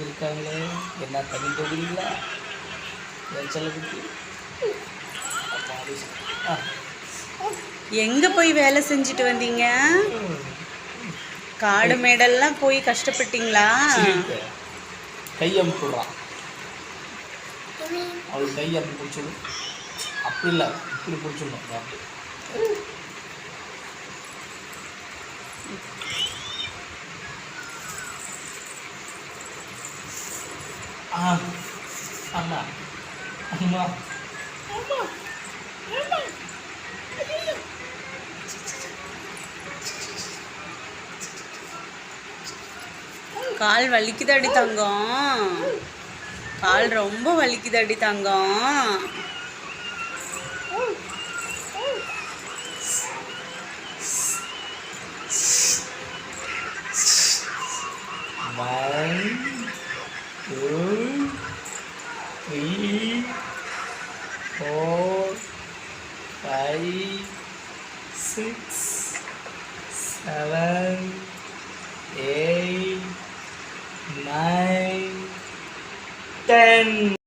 இருக்காங்களே, என்ன தண்ணி போடுவீங்களா என் செல்லக்குட்டி? எங்க போய் வேலை செஞ்சுட்டு வந்தீங்க? காடு மேடெல்லாம் போய் கஷ்டப்பட்டீங்களா? கையமுட்டுறான் அவளுக்கு கை அப்படி பிடிச்சிடும். அப்படி இல்லை, இப்படி பிடிச்சிடணும். அம்மா அம்மா அம்மா கால் வலிக்குதாடி தங்கம்? கால் ரொம்ப வலிக்குதாடி தங்கம்? One, two, three, 4, 5, 6, 7, 8, 9, 10.